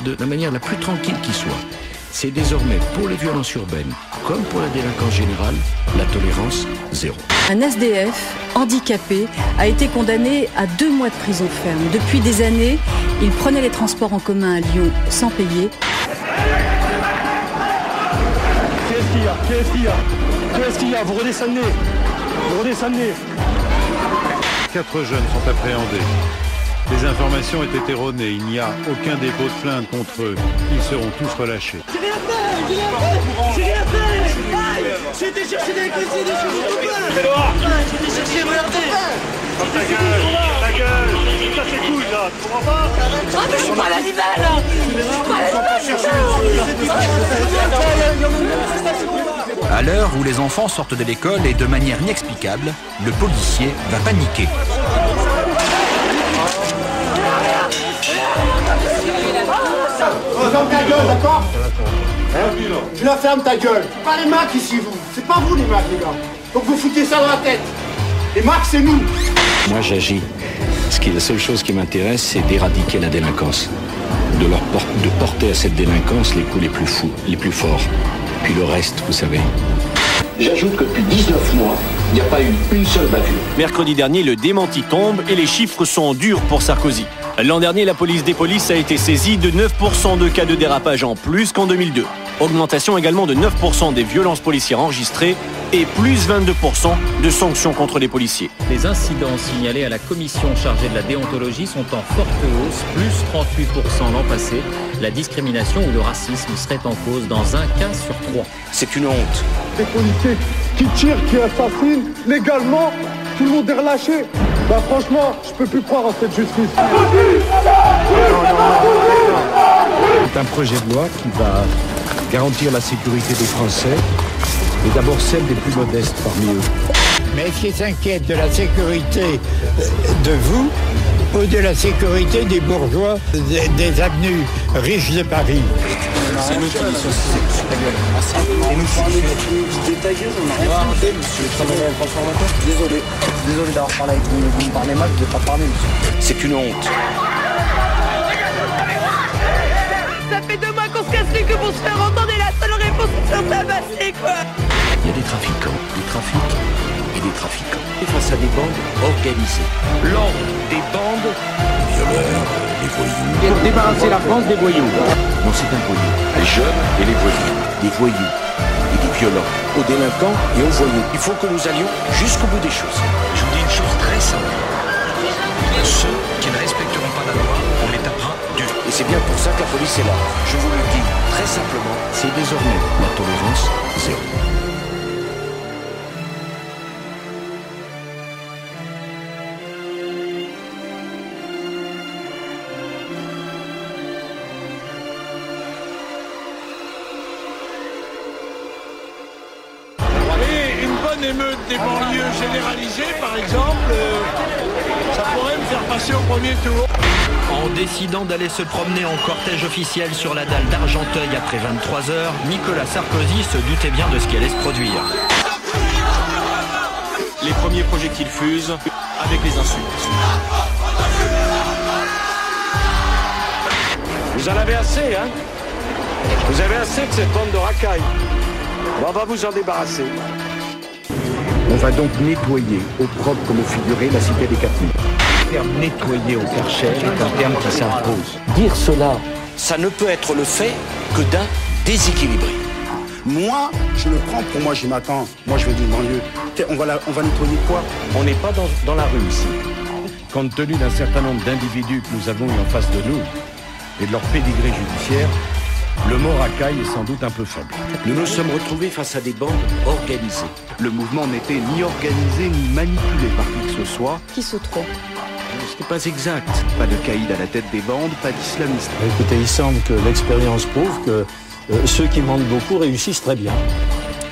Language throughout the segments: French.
de la manière la plus tranquille qui soit. C'est désormais pour les violences urbaines, comme pour la délinquance générale, la tolérance zéro. Un SDF handicapé a été condamné à 2 mois de prison ferme. Depuis des années, il prenait les transports en commun à Lyon sans payer. Qu'est-ce qu'il y a Vous redescendez. 4 jeunes sont appréhendés. Les informations étaient erronées. Il n'y a aucun dépôt de plainte contre eux. Ils seront tous relâchés. J'ai rien fait. J'ai été chercher des clés, j'ai cherché mon copain. J'ai été chercher mon Ta gueule. Ça c'est cool là, tu comprends pas? Ah mais je suis pas l'animal. À l'heure où les enfants sortent de l'école et de manière inexplicable, le policier va paniquer. Ferme ta gueule, d'accord? Tu la fermes ta gueule. C'est pas les Macs ici, vous. C'est pas vous les Macs, les gars. Donc vous foutez ça dans la tête. Les Macs, c'est nous. Moi, j'agis. La seule chose qui m'intéresse, c'est d'éradiquer la délinquance. De porter à cette délinquance les coups les plus fous, les plus forts. Puis le reste, vous savez. J'ajoute que depuis 19 mois, il n'y a pas eu une seule bavure. Mercredi dernier, le démenti tombe et les chiffres sont durs pour Sarkozy. L'an dernier, la police des polices a été saisie de 9% de cas de dérapage en plus qu'en 2002. Augmentation également de 9% des violences policières enregistrées et plus 22% de sanctions contre les policiers. Les incidents signalés à la commission chargée de la déontologie sont en forte hausse, plus 38% l'an passé. La discrimination ou le racisme serait en cause dans 1 cas sur 3. C'est une honte. Les policiers qui tirent, qui assassinent légalement, tout le monde est relâché. Bah franchement, je peux plus croire en cette justice. C'est un projet de loi qui va garantir la sécurité des Français, et d'abord celle des plus modestes parmi eux. Mais est-ce qu'ils s'inquiètent de la sécurité de vous ou de la sécurité des bourgeois des avenues riches de Paris? C'est nous qui disons ta gueule. Et nous, c'est ta gueule, on n'a rien arrêté, monsieur. Travailler avec le transformateur. Désolé d'avoir parlé avec vous. Vous me parlez mal, je ne vais pas parler, monsieur. C'est une honte. Ça fait 2 mois qu'on se casse les queues pour se faire entendre et la seule réponse c'est de se faire tabasser, quoi. Il y a des trafiquants, des trafics et des trafiquants. Et face à des bandes organisées. L'ordre des bandes, les violeurs, les voyous. Et débarrasser la France des voyous. Non, c'est un voyou. Les jeunes et les voyous. Des voyous et des violents. Aux délinquants et aux voyous. Il faut que nous allions jusqu'au bout des choses. Je vous dis une chose très simple. Ceux qui ne respecteront pas la loi, on les tapera dur. Et c'est bien pour ça que la police est là. Je vous le dis très simplement, c'est désormais la tolérance zéro. Et une bonne émeute des banlieues généralisée, par exemple, ça pourrait me faire passer au premier tour. En décidant d'aller se promener en cortège officiel sur la dalle d'Argenteuil après 23 heures, Nicolas Sarkozy se doutait bien de ce qui allait se produire. Les premiers projectiles fusent avec les insultes. Vous en avez assez, hein? Vous avez assez de cette bande de racailles. On va vous en débarrasser. On va donc nettoyer, au propre comme au figuré, la cité des 4000. Le terme nettoyer au Karcher est un terme qui s'impose. Dire cela, ça ne peut être le fait que d'un déséquilibré. Moi, je le prends pour moi, j'y m'attends. Moi, je vais d'une banlieue. On va nettoyer quoi? On n'est pas dans la rue ici. Compte tenu d'un certain nombre d'individus que nous avons eu en face de nous et de leur pédigré judiciaire, le mot racaille est sans doute un peu faible. Nous nous sommes retrouvés face à des bandes organisées. Le mouvement n'était ni organisé ni manipulé par qui que ce soit. Qui se trompe? Ce n'est pas exact. Pas de caïd à la tête des bandes, pas d'islamistes. Écoutez, il semble que l'expérience prouve que ceux qui mentent beaucoup réussissent très bien.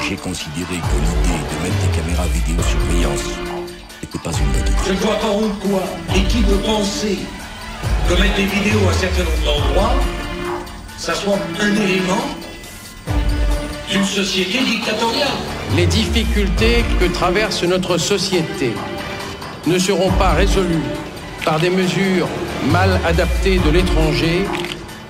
J'ai considéré que l'idée de mettre des caméras vidéosurveillance n'était pas une bonne idée. Je ne vois pas en quoi et qui peut penser que mettre des vidéos à un certain nombre d'endroits, ça soit un élément d'une société dictatoriale. Les difficultés que traverse notre société ne seront pas résolues par des mesures mal adaptées de l'étranger,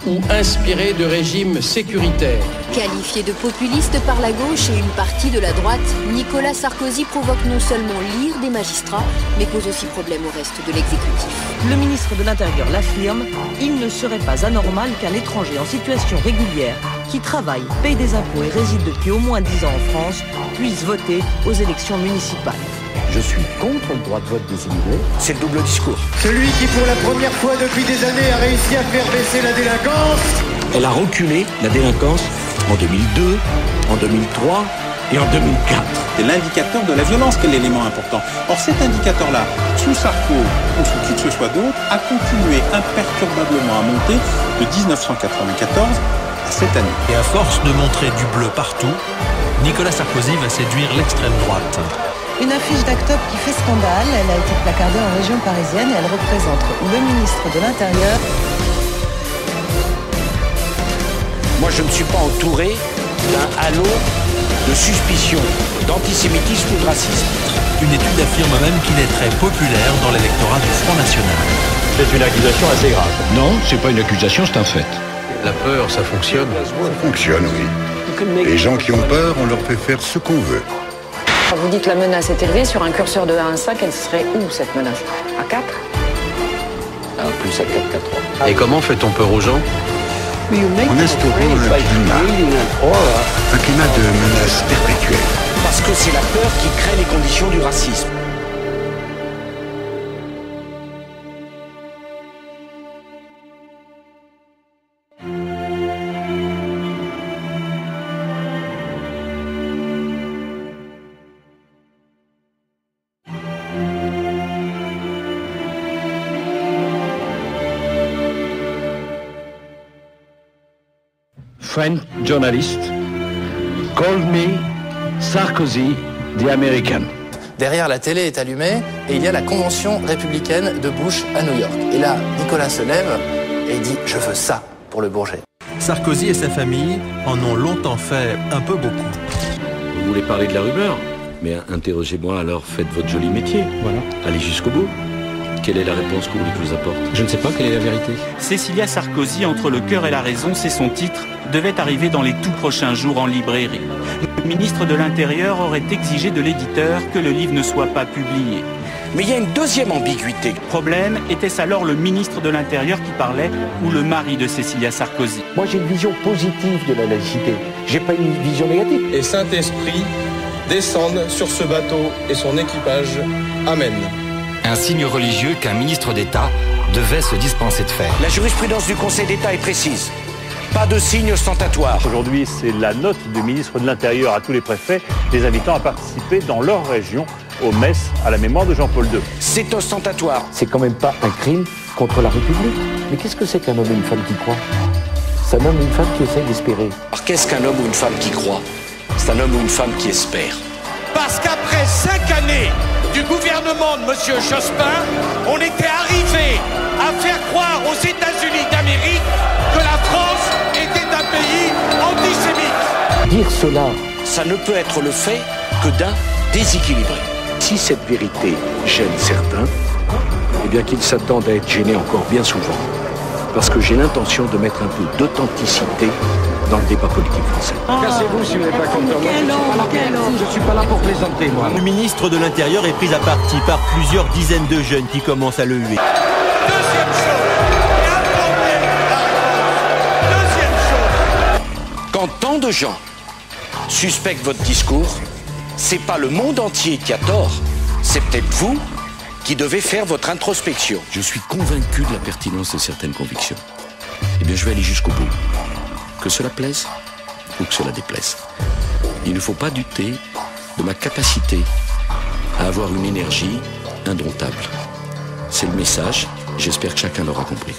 ou inspiré de régimes sécuritaires. Qualifié de populiste par la gauche et une partie de la droite, Nicolas Sarkozy provoque non seulement l'ire des magistrats, mais pose aussi problème au reste de l'exécutif. Le ministre de l'Intérieur l'affirme, il ne serait pas anormal qu'un étranger en situation régulière, qui travaille, paye des impôts et réside depuis au moins 10 ans en France, puisse voter aux élections municipales. Je suis contre le droit de vote des immigrés. C'est le double discours. Celui qui, pour la première fois depuis des années, a réussi à faire baisser la délinquance. Elle a reculé, la délinquance, en 2002, en 2003 et en 2004. C'est l'indicateur de la violence qui est l'élément important. Or, cet indicateur-là, sous Sarko ou sous qui que ce soit d'autre, a continué imperturbablement à monter de 1994 à cette année. Et à force de montrer du bleu partout, Nicolas Sarkozy va séduire l'extrême droite. Une affiche d'Actop qui fait scandale, elle a été placardée en région parisienne et elle représente le ministre de l'Intérieur. Moi, je ne suis pas entouré d'un halo de suspicion, d'antisémitisme ou de racisme. Une étude affirme même qu'il est très populaire dans l'électorat du Front National. C'est une accusation assez grave. Non, c'est pas une accusation, c'est un fait. La peur, ça fonctionne. Ça fonctionne, oui. Les gens qui ont peur, on leur fait faire ce qu'on veut. Vous dites que la menace est élevée, sur un curseur de 1 à 5, elle serait où cette menace? À 4? Plus à 4 qu'à 3. Et comment fait-on peur aux gens? En instaurant un climat de menace perpétuelle. Parce que c'est la peur qui crée les conditions du racisme. French journalist called me Sarkozy the American. Derrière, la télé est allumée et il y a la convention républicaine de Bush à New York. Et là, Nicolas se lève et il dit « Je veux ça pour le Bourget ». Sarkozy et sa famille en ont longtemps fait un peu beaucoup. Vous voulez parler de la rumeur? Mais interrogez-moi alors, faites votre joli métier. Voilà. Allez jusqu'au bout. Quelle est la réponse que vous voulez que je vous apporte? Je ne sais pas quelle est la vérité. Cécilia Sarkozy, entre le cœur et la raison, c'est son titre, devait arriver dans les tout prochains jours en librairie. Le ministre de l'Intérieur aurait exigé de l'éditeur que le livre ne soit pas publié. Mais il y a une deuxième ambiguïté. Problème, était-ce alors le ministre de l'Intérieur qui parlait ou le mari de Cécilia Sarkozy? Moi, j'ai une vision positive de la laïcité. J'ai pas une vision négative. Et Saint-Esprit descende sur ce bateau et son équipage. Amen. Un signe religieux qu'un ministre d'État devait se dispenser de faire. La jurisprudence du Conseil d'État est précise. Pas de signe ostentatoire. Aujourd'hui, c'est la note du ministre de l'Intérieur à tous les préfets, les invitant à participer dans leur région aux messes à la mémoire de Jean-Paul II. C'est ostentatoire. C'est quand même pas un crime contre la République. Mais qu'est-ce que c'est qu'un homme et une femme qui croient? C'est un homme et une femme qui essayent d'espérer. Alors qu'est-ce qu'un homme ou une femme qui croit? C'est un homme ou une femme qui espère. Parce qu'après 5 années du gouvernement de M. Jospin, on était arrivé à faire croire aux États-Unis d'Amérique que la France était un pays antisémite. Dire cela, ça ne peut être le fait que d'un déséquilibré. Si cette vérité gêne certains, eh bien qu'ils s'attendent à être gênés encore bien souvent. Parce que j'ai l'intention de mettre un peu d'authenticité dans le débat politique français. Cassez-vous si vous n'êtes pas content. Je ne suis pas là pour plaisanter, moi. Le ministre de l'Intérieur est pris à partie par plusieurs dizaines de jeunes qui commencent à le huer. Deuxième chose. Quand tant de gens suspectent votre discours, c'est pas le monde entier qui a tort, c'est peut-être vous qui devez faire votre introspection. Je suis convaincu de la pertinence de certaines convictions. Eh bien, je vais aller jusqu'au bout. Que cela plaise ou que cela déplaise. Il ne faut pas douter de ma capacité à avoir une énergie indomptable. C'est le message, j'espère que chacun l'aura compris.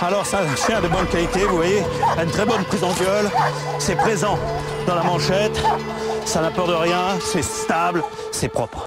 Alors ça, c'est de bonne qualité, vous voyez, une très bonne prise en gueule, c'est présent dans la manchette, ça n'a peur de rien, c'est stable, c'est propre.